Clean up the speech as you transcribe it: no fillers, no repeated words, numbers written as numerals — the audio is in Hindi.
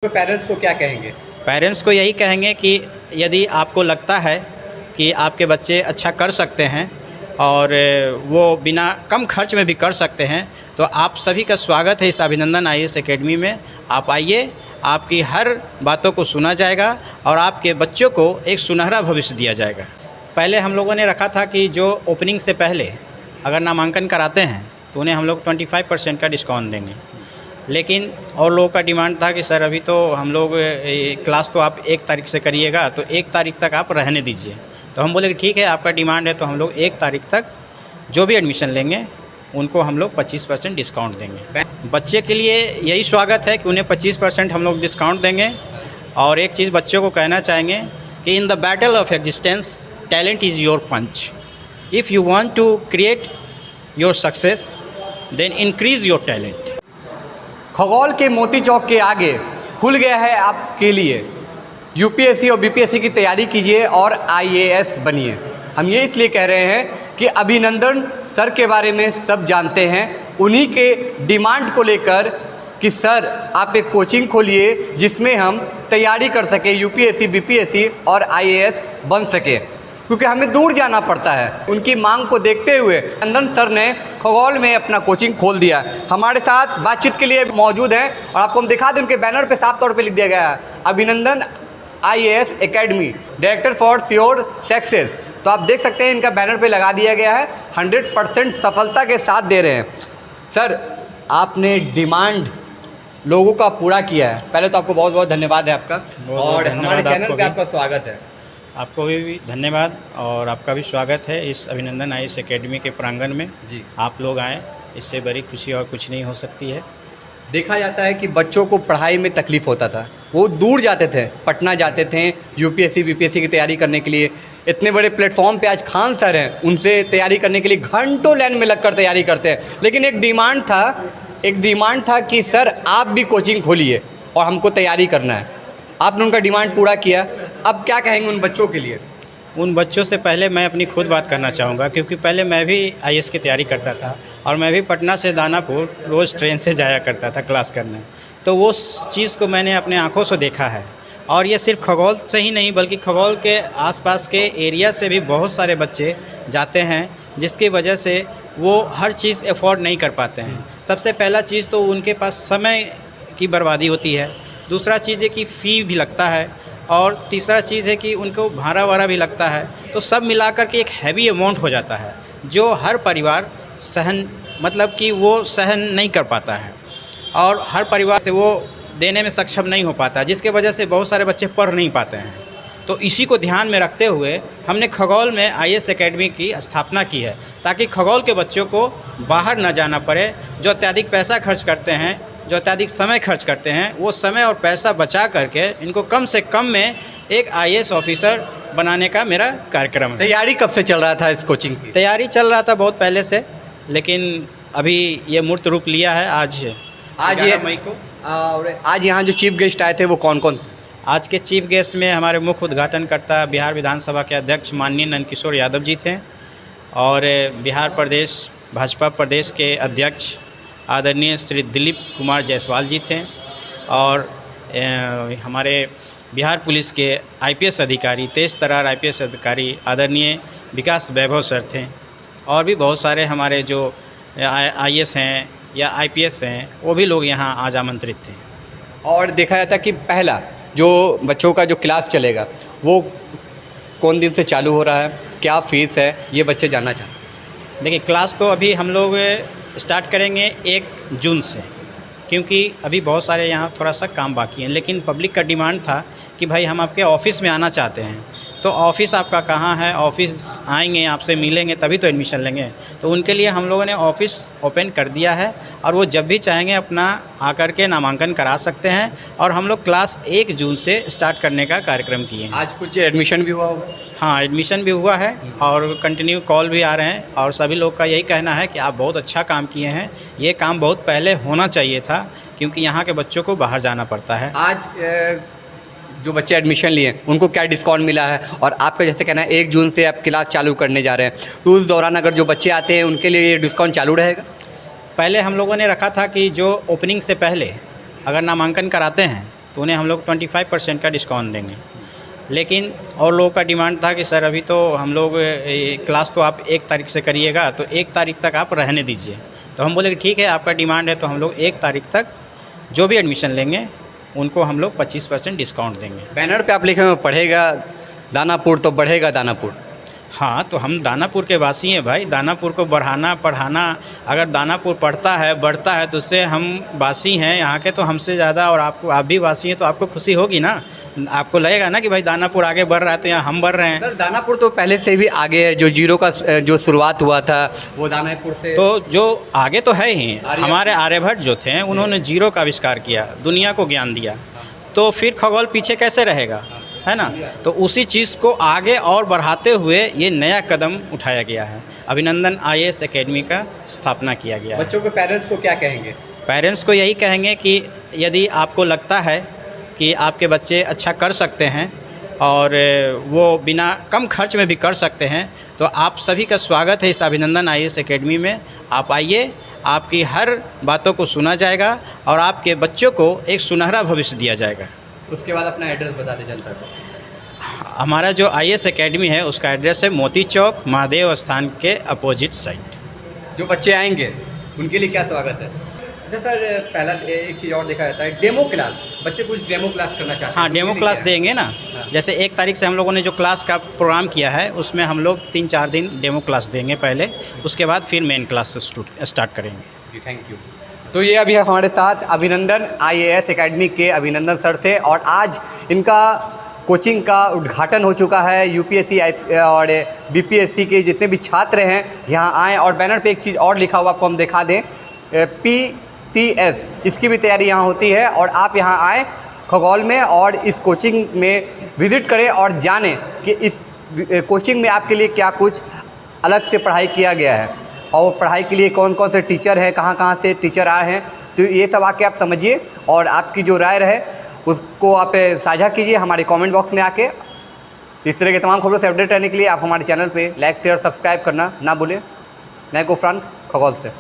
तो पेरेंट्स को क्या कहेंगे? पेरेंट्स को यही कहेंगे कि यदि आपको लगता है कि आपके बच्चे अच्छा कर सकते हैं और वो बिना कम खर्च में भी कर सकते हैं, तो आप सभी का स्वागत है इस अभिनंदन आईएएस एकेडमी में। आप आइए, आपकी हर बातों को सुना जाएगा और आपके बच्चों को एक सुनहरा भविष्य दिया जाएगा। पहले हम लोगों ने रखा था कि जो ओपनिंग से पहले अगर नामांकन कराते हैं तो उन्हें हम लोग 25% का डिस्काउंट देंगे, लेकिन और लोगों का डिमांड था कि सर अभी तो हम लोग क्लास तो आप 1 तारीख से करिएगा, तो 1 तारीख तक आप रहने दीजिए। तो हम बोले कि ठीक है, आपका डिमांड है तो हम लोग 1 तारीख तक जो भी एडमिशन लेंगे उनको हम लोग 25% डिस्काउंट देंगे। बच्चे के लिए यही स्वागत है कि उन्हें 25% हम लोग डिस्काउंट देंगे। और एक चीज़ बच्चों को कहना चाहेंगे कि in the battle of existence talent is your punch. If you want to create your success then increase your talent. Khagaul के मोती चौक के आगे खुल गया है आपके लिए यूपीएससी और बीपीएससी की तैयारी कीजिए और आईएएस बनिए। हम ये इसलिए कह रहे हैं कि अभिनंदन सर के बारे में सब जानते हैं, उन्हीं के डिमांड को लेकर कि सर आप एक कोचिंग खोलिए जिसमें हम तैयारी कर सकें, यूपीएससी बीपीएससी और आईएएस बन सके, क्योंकि हमें दूर जाना पड़ता है। उनकी मांग को देखते हुए अभिनंदन सर ने खगौल में अपना कोचिंग खोल दिया। हमारे साथ बातचीत के लिए मौजूद हैं और आपको हम दिखा दें, उनके बैनर पे साफ तौर पे लिख दिया गया है अभिनंदन IAS academy director for sure success. तो आप देख सकते हैं इनका बैनर पे लगा दिया गया है। 100% सफलता के साथ दे रहे हैं। सर आपने डिमांड लोगों का पूरा किया है, पहले तो आपको बहुत बहुत धन्यवाद है आपका। और हमारे चैनल पे आपका स्वागत है। आपको भी धन्यवाद और आपका भी स्वागत है इस अभिनंदन आईएएस एकेडमी के प्रांगण में। जी, आप लोग आएँ, इससे बड़ी खुशी और कुछ नहीं हो सकती है। देखा जाता है कि बच्चों को पढ़ाई में तकलीफ़ होता था, वो दूर जाते थे, पटना जाते थे यूपीएससी बीपीएससी की तैयारी करने के लिए। इतने बड़े प्लेटफॉर्म पे आज खान सर हैं, उनसे तैयारी करने के लिए घंटों लाइन में लगकर तैयारी करते हैं। लेकिन एक डिमांड था कि सर आप भी कोचिंग खोलिए और हमको तैयारी करना है। आपने उनका डिमांड पूरा किया। अब क्या कहेंगे उन बच्चों के लिए? उन बच्चों से पहले मैं अपनी खुद बात करना चाहूँगा, क्योंकि पहले मैं भी आईएएस की तैयारी करता था और मैं भी पटना से दानापुर रोज़ ट्रेन से जाया करता था क्लास करने। तो वो चीज़ को मैंने अपने आँखों से देखा है। और ये सिर्फ खगौल से ही नहीं बल्कि खगौल के आसपास के एरिया से भी बहुत सारे बच्चे जाते हैं, जिसकी वजह से वो हर चीज़ अफोर्ड नहीं कर पाते हैं। सबसे पहला चीज़ तो उनके पास समय की बर्बादी होती है, दूसरा चीज़ है कि फ़ी भी लगता है, और तीसरा चीज़ है कि उनको भाड़ा वाड़ा भी लगता है। तो सब मिलाकर के एक हैवी अमाउंट हो जाता है जो हर परिवार सहन नहीं कर पाता है और हर परिवार से वो देने में सक्षम नहीं हो पाता, जिसके वजह से बहुत सारे बच्चे पढ़ नहीं पाते हैं। तो इसी को ध्यान में रखते हुए हमने खगौल में आईएएस एकेडमी की स्थापना की है, ताकि खगौल के बच्चों को बाहर न जाना पड़े। जो अत्यधिक पैसा खर्च करते हैं, जो अत्यधिक समय खर्च करते हैं, वो समय और पैसा बचा करके इनको कम से कम में एक आईएएस ऑफिसर बनाने का मेरा कार्यक्रम है। तैयारी कब से चल रहा था इस कोचिंग की? तैयारी चल रहा था बहुत पहले से, लेकिन अभी ये मूर्त रूप लिया है आज 11 मई को। और आज यहाँ जो चीफ गेस्ट आए थे वो कौन कौन? आज के चीफ गेस्ट में हमारे मुख्य उद्घाटनकर्ता बिहार विधानसभा के अध्यक्ष माननीय नंदकिशोर यादव जी थे, और बिहार प्रदेश भाजपा प्रदेश के अध्यक्ष आदरणीय श्री दिलीप कुमार जायसवाल जी थे, और हमारे बिहार पुलिस के आईपीएस अधिकारी, तेज तर्रार आईपीएस अधिकारी आदरणीय विकास वैभव सर थे, और भी बहुत सारे हमारे जो आईएएस हैं या आईपीएस हैं वो भी लोग यहाँ आज आमंत्रित थे। और देखा जाता कि पहला जो बच्चों का जो क्लास चलेगा वो कौन दिन से चालू हो रहा है, क्या फ़ीस है, ये बच्चे जानना चाहते हैं। देखिए, क्लास तो अभी हम लोग स्टार्ट करेंगे 1 जून से, क्योंकि अभी बहुत सारे यहाँ थोड़ा सा काम बाकी है। लेकिन पब्लिक का डिमांड था कि भाई हम आपके ऑफ़िस में आना चाहते हैं, तो ऑफ़िस आपका कहाँ है, ऑफ़िस आएंगे आपसे मिलेंगे तभी तो एडमिशन लेंगे। तो उनके लिए हम लोगों ने ऑफ़िस ओपन कर दिया है, और वो जब भी चाहेंगे अपना आकर के नामांकन करा सकते हैं। और हम लोग क्लास 1 जून से स्टार्ट करने का कार्यक्रम किए हैं। आज कुछ एडमिशन भी हुआ होगा? हाँ, एडमिशन भी हुआ है और कंटिन्यू कॉल भी आ रहे हैं, और सभी लोग का यही कहना है कि आप बहुत अच्छा काम किए हैं। ये काम बहुत पहले होना चाहिए था, क्योंकि यहाँ के बच्चों को बाहर जाना पड़ता है। आज जो बच्चे एडमिशन लिए उनको क्या डिस्काउंट मिला है, और आपका जैसे कहना है 1 जून से आप क्लास चालू करने जा रहे हैं, तो उस दौरान अगर जो बच्चे आते हैं उनके लिए ये डिस्काउंट चालू रहेगा? पहले हम लोगों ने रखा था कि जो ओपनिंग से पहले अगर नामांकन कराते हैं तो उन्हें हम लोग 25% का डिस्काउंट देंगे। लेकिन और लोगों का डिमांड था कि सर अभी तो हम लोग क्लास तो आप 1 तारीख से करिएगा, तो 1 तारीख तक आप रहने दीजिए। तो हम बोले कि ठीक है, आपका डिमांड है तो हम लोग 1 तारीख तक जो भी एडमिशन लेंगे उनको हम लोग 25% डिस्काउंट देंगे। बैनर पे आप लिखे हुए पढ़ेगा दानापुर तो बढ़ेगा दानापुर। हाँ, तो हम दानापुर के वासी हैं भाई, दानापुर को बढ़ाना पढ़ाना, अगर दानापुर पढ़ता है बढ़ता है तो उससे हम वासी हैं यहाँ के, तो हमसे ज़्यादा और आप भी वासी हैं तो आपको खुशी होगी ना, आपको लगेगा ना कि भाई दानापुर आगे बढ़ रहा है तो यहाँ हम बढ़ रहे हैं। सर दानापुर तो पहले से भी आगे है, जो जीरो का जो शुरुआत हुआ था वो दानापुर से तो जो आगे तो है ही, हमारे आर्यभट्ट जो थे उन्होंने जीरो का आविष्कार किया, दुनिया को ज्ञान दिया, तो फिर खगोल पीछे कैसे रहेगा, है ना। तो उसी चीज़ को आगे और बढ़ाते हुए ये नया कदम उठाया गया है। अभिनंदन IAS एकेडमी का स्थापना किया गया है। बच्चों के पेरेंट्स को क्या कहेंगे? पेरेंट्स को यही कहेंगे कि यदि आपको लगता है कि आपके बच्चे अच्छा कर सकते हैं और वो बिना कम खर्च में भी कर सकते हैं, तो आप सभी का स्वागत है इस अभिनंदन IAS एकेडमी में। आप आइए, आपकी हर बातों को सुना जाएगा और आपके बच्चों को एक सुनहरा भविष्य दिया जाएगा। उसके बाद अपना एड्रेस बता दें जनता को। हमारा जो IAS एकेडमी है उसका एड्रेस है मोती चौक महादेव स्थान के अपोजिट साइड। जो बच्चे आएंगे उनके लिए क्या स्वागत है? अच्छा सर, पहला एक चीज़ और देखा जाता है डेमो क्लास, बच्चे कुछ डेमो क्लास करना चाहते हैं। हाँ, डेमो क्लास देंगे ना। जैसे 1 तारीख से हम लोगों ने जो क्लास का प्रोग्राम किया है उसमें हम लोग 3-4 दिन डेमो क्लास देंगे पहले, उसके बाद फिर मेन क्लास से स्टार्ट करेंगे। जी, थैंक यू। तो ये अभी हमारे साथ अभिनंदन IAS एकेडमी के अभिनंदन सर थे और आज इनका कोचिंग का उद्घाटन हो चुका है। UPSC और BPSC के जितने भी छात्र हैं यहाँ आएँ, और बैनर पे एक चीज़ और लिखा हुआ आपको हम दिखा दें, PCS, इसकी भी तैयारी यहाँ होती है। और आप यहाँ आएँ खगोल में और इस कोचिंग में विज़िट करें और जानें कि इस कोचिंग में आपके लिए क्या कुछ अलग से पढ़ाई किया गया है और पढ़ाई के लिए कौन कौन से टीचर हैं, कहाँ कहाँ से टीचर आए हैं। तो ये सब आके आप समझिए और आपकी जो राय रहे उसको आप साझा कीजिए हमारे कमेंट बॉक्स में आके। इस तरह के तमाम खबरों से अपडेट रहने के लिए आप हमारे चैनल पे लाइक शेयर सब्सक्राइब करना ना भूलें। मैं गुफरान खगोल से।